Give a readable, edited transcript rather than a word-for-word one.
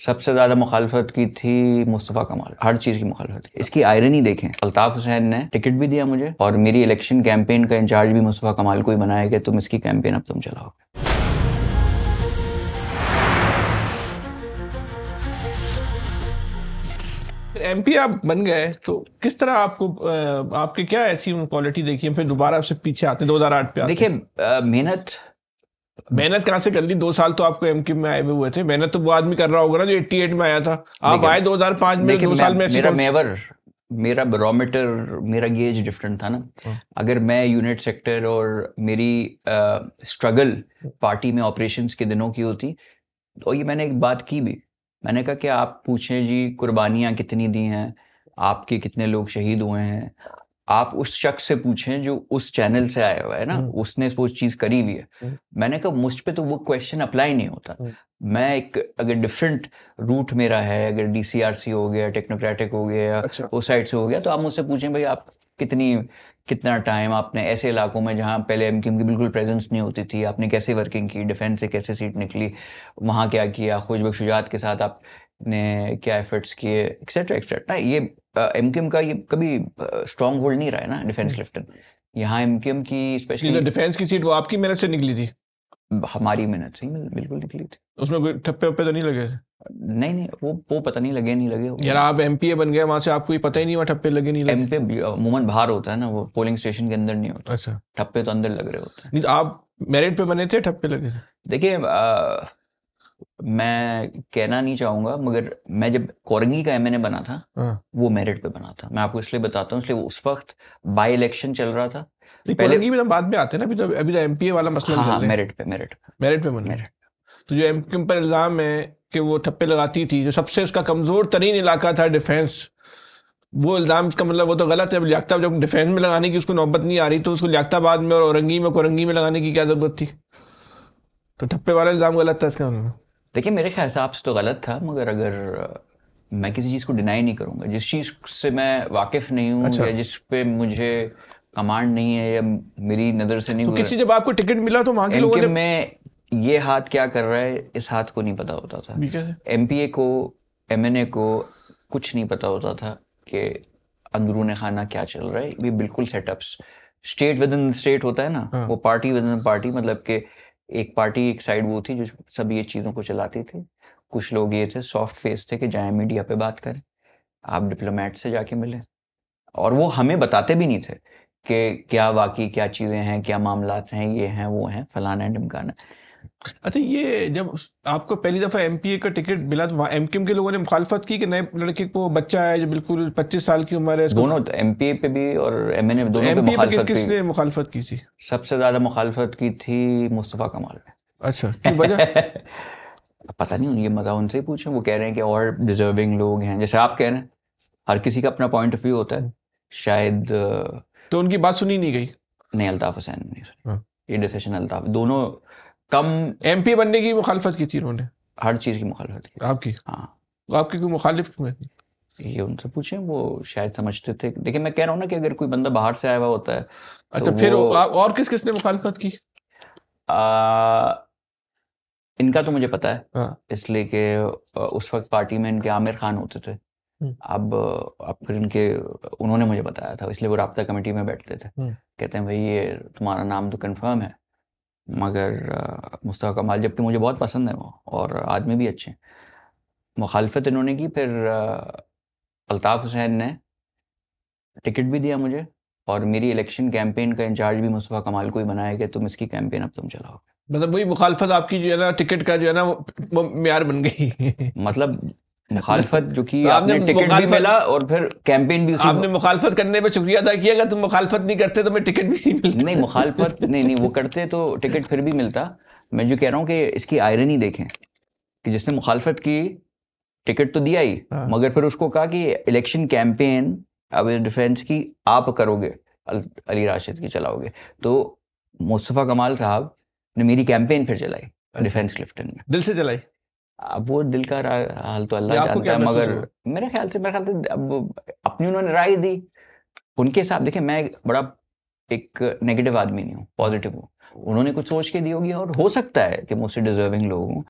सबसे ज़्यादा मुखालफत की थी मुस्तफ़ा कमाल, हर चीज़ की मुखालफत की। इसकी आयरनी देखें, अल्ताफ़ हुसैन ने टिकट भी दिया मुझे और मेरी इलेक्शन कैंपेन का इंचार्ज भी मुस्तफ़ा कमाल को ही बनाया कि तुम इसकी कैंपेन अब तुम चलाओ। एमपी आप बन गए तो किस तरह आपको आपकी क्या ऐसी क्वालिटी देखी है फिर दोबारा से पीछे आते 2008 पे आते? देखिए, मेहनत कहाँ से कर ली? 2 साल तो आपको एमक्यू में आए हुए थे। मेहनत तो वो आदमी कर रहा होगा ना जो 88 में आया था। आप आए 2005 में, 2 साल में मेरा बैरोमीटर, मेरा गेज डिफरेंट था ना। अगर मैं यूनिट सेक्टर और मेरी स्ट्रगल पार्टी में ऑपरेशंस के दिनों की होती, और ये मैंने एक बात की भी, मैंने कहा कि आप पूछें जी कुर्बानियाँ कितनी दी हैं, आपके कितने लोग शहीद हुए हैं, आप उस शख्स से पूछें जो उस चैनल से आया हुआ है ना, उसने वो चीज़ करी हुई है। मैंने कहा मुझ पे तो वो क्वेश्चन अप्लाई नहीं होता। मैं एक अगर डिफरेंट रूट मेरा है, अगर डीसीआरसी हो गया, टेक्नोक्रेटिक हो गया, अच्छा। उस साइड से हो गया, तो आप मुझसे पूछें भाई आप कितना टाइम आपने ऐसे इलाकों में जहाँ पहले एमक्यूएम की बिल्कुल प्रेजेंस नहीं होती थी, आपने कैसे वर्किंग की, डिफेंस से कैसे सीट निकली, वहाँ क्या किया, खुशबक शुजात के साथ आपने क्या एफर्ट्स किए, एक्सेट्रा एक्सेट्रा। ये एमक्यूएम का ये कभी स्ट्रॉन्ग होल्ड नहीं रहा है ना डिफेंस क्लिफ्टन। यहाँ एमक्यूएम की स्पेशली डिफेंस की सीट वो आपकी मेहनत से निकली थी? हमारी मेहनत से बिल्कुल निकली थी। उसमें कोई ठप्पे वप्पे तो नहीं लगे? नहीं, वो पता नहीं लगे यार आप एमपीए बन गए, वहां से आपको पता ही नहीं हुआ ठप्पे लगे नहीं लगे? एमपी अमूमन बाहर होता है ना, वो पोलिंग स्टेशन के अंदर नहीं होता। अच्छा। ठप्पे तो अंदर लग रहे होते हैं। नहीं, आप मेरिट पे बने थे, ठप्पे लगे थे? देखिए, मैं कहना नहीं चाहूँगा, मगर मैं जब कोरंगी का एमएनए बना था, वो मेरिट पे बना था। मैं आपको इसलिए बताता हूँ, इसलिए उस वक्त बाई इलेक्शन चल रहा था। कोरंगी में तो बाद में आते हैं ना, अभी तो एमपीए वाला मसला हाँ, मेरिट पे बने। तो जो एमक्यूएम पर इल्जाम है कि वो ठप्पे लगाती थी, जो सबसे उसका कमजोर तरीन इलाका था डिफेंस, वो इल्जाम इसका मतलब वो तो गलत है। जब डिफेंस में लगाने की उसको नौबत नहीं आ रही तो उसको लियाकताबाद में और कोरंगी में लगाने की क्या जरूरत थी? तो ठप्पे वाला इल्जाम गलत था इसका मतलब। देखिए, मेरे हिसाब से तो गलत था, मगर अगर मैं किसी चीज़ को डिनाई नहीं करूँगा, जिस चीज़ से मैं वाकिफ़ नहीं हूँ, अच्छा। या जिस पे मुझे कमांड नहीं है, या मेरी नज़र से नहीं तो गुजरा। किसी जब आपको टिकट मिला तो वहां के लोगों ने में ये हाथ क्या कर रहा है, इस हाथ को नहीं पता होता था। एमपीए को, एमएनए को कुछ नहीं पता होता था कि अंदरूने खाना क्या चल रहा है। ये बिल्कुल setups, state with in state होता है ना, वो पार्टी विद इन पार्टी, मतलब कि एक पार्टी एक साइड वो थी जो सब ये चीज़ों को चलाती थी। कुछ लोग ये थे, सॉफ्ट फेस थे कि जाए मीडिया पे बात करें, आप डिप्लोमेट से जाके मिलें, और वो हमें बताते भी नहीं थे कि क्या वाकई क्या चीज़ें हैं, क्या मामलात हैं, ये हैं वो हैं, फलाना है ढिमकाना। अच्छा, ये जब आपको पहली दफा एमपीए का टिकट मिला तो एमक्यूएम के लोगों ने मुखालफत की कि नए लड़के को, बच्चा है जो बिल्कुल 25 साल की उम्र है, दोनों एमपीए पे भी और एमएनए दोनों पे मुखालफत की। किसने मुखालफत की थी? सबसे ज्यादा मुखालफत की थी मुस्तफ़ा कमाल ने। अच्छा, क्यों वजह? पता नहीं, ये मजा उनसे ही पूछो। वो कह रहे हैं कि और डिजर्विंग लोग हैं, जैसे आप कह रहे हैं, हर किसी का अपना पॉइंट ऑफ व्यू होता है। शायद तो उनकी बात सुनी नहीं गई? नहीं, अल्ताफ हुसैन ने नहीं सुनी। ये डिसीजन अल्ताफ, दोनों कम एमपी बनने की मुखालफत की थी उन्होंने? हर चीज की मुखालफत की आपकी? हाँ। आपकी कोई मुखालिफ क्यों है? ये उनसे पूछें, वो शायद समझते थे। देखिए, मैं कह रहा हूँ ना कि अगर कोई बंदा बाहर से आया हुआ होता है अच्छा, तो फिर और किसने मुखालफत की? इनका तो मुझे पता है, इसलिए कि उस वक्त पार्टी में इनके आमिर खान होते थे। अब फिर उन्होंने मुझे बताया था, इसलिए वो राब्ता कमेटी में बैठते थे। कहते हैं भाई ये तुम्हारा नाम तो कंफर्म है, मगर मुस्तफ़ा कमाल, जबकि मुझे बहुत पसंद है वो और आदमी भी अच्छे हैं, मुखालफत इन्होंने की। फिर अल्ताफ़ हुसैन ने टिकट भी दिया मुझे और मेरी इलेक्शन कैंपेन का इंचार्ज भी मुस्तफ़ा कमाल को ही बनाया कि तुम इसकी कैंपेन अब तुम चलाओ। मतलब वही मुखालफत आपकी जो है ना, टिकट का जो है ना, वो म्यार बन गई। मतलब मुखालफत जो की आपने टिकट भी मिला और फिर कैंपेन भी आपने मुखालफत करने पे शुक्रिया अदा किया। अगर तुम मुखालफत नहीं करते तो मैं टिकट भी नहीं मिलता। नहीं, मुखालफत नहीं, वो करते तो टिकट फिर भी मिलता। मैं जो कह रहा हूँ कि इसकी आयरनी देखें कि जिसने मुखालफत की टिकट तो दिया ही, मगर फिर उसको कहा कि इलेक्शन कैंपेन अब डिफेंस की आप करोगे, अली राशिद की चलाओगे। तो मुस्तफ़ा कमाल साहब ने मेरी कैंपेन फिर चलाई डिफेंस क्लिफ्टन में। दिल से चलाई? अब वो दिल का हाल तो अल्लाह जानता है, मगर मेरे ख्याल से अब अपनी उन्होंने राय दी उनके हिसाब। देखिए, मैं बड़ा एक नेगेटिव आदमी नहीं हूँ, पॉजिटिव हूँ। उन्होंने कुछ सोच के दी होगी और हो सकता है कि मुझसे डिजर्विंग लोग हों,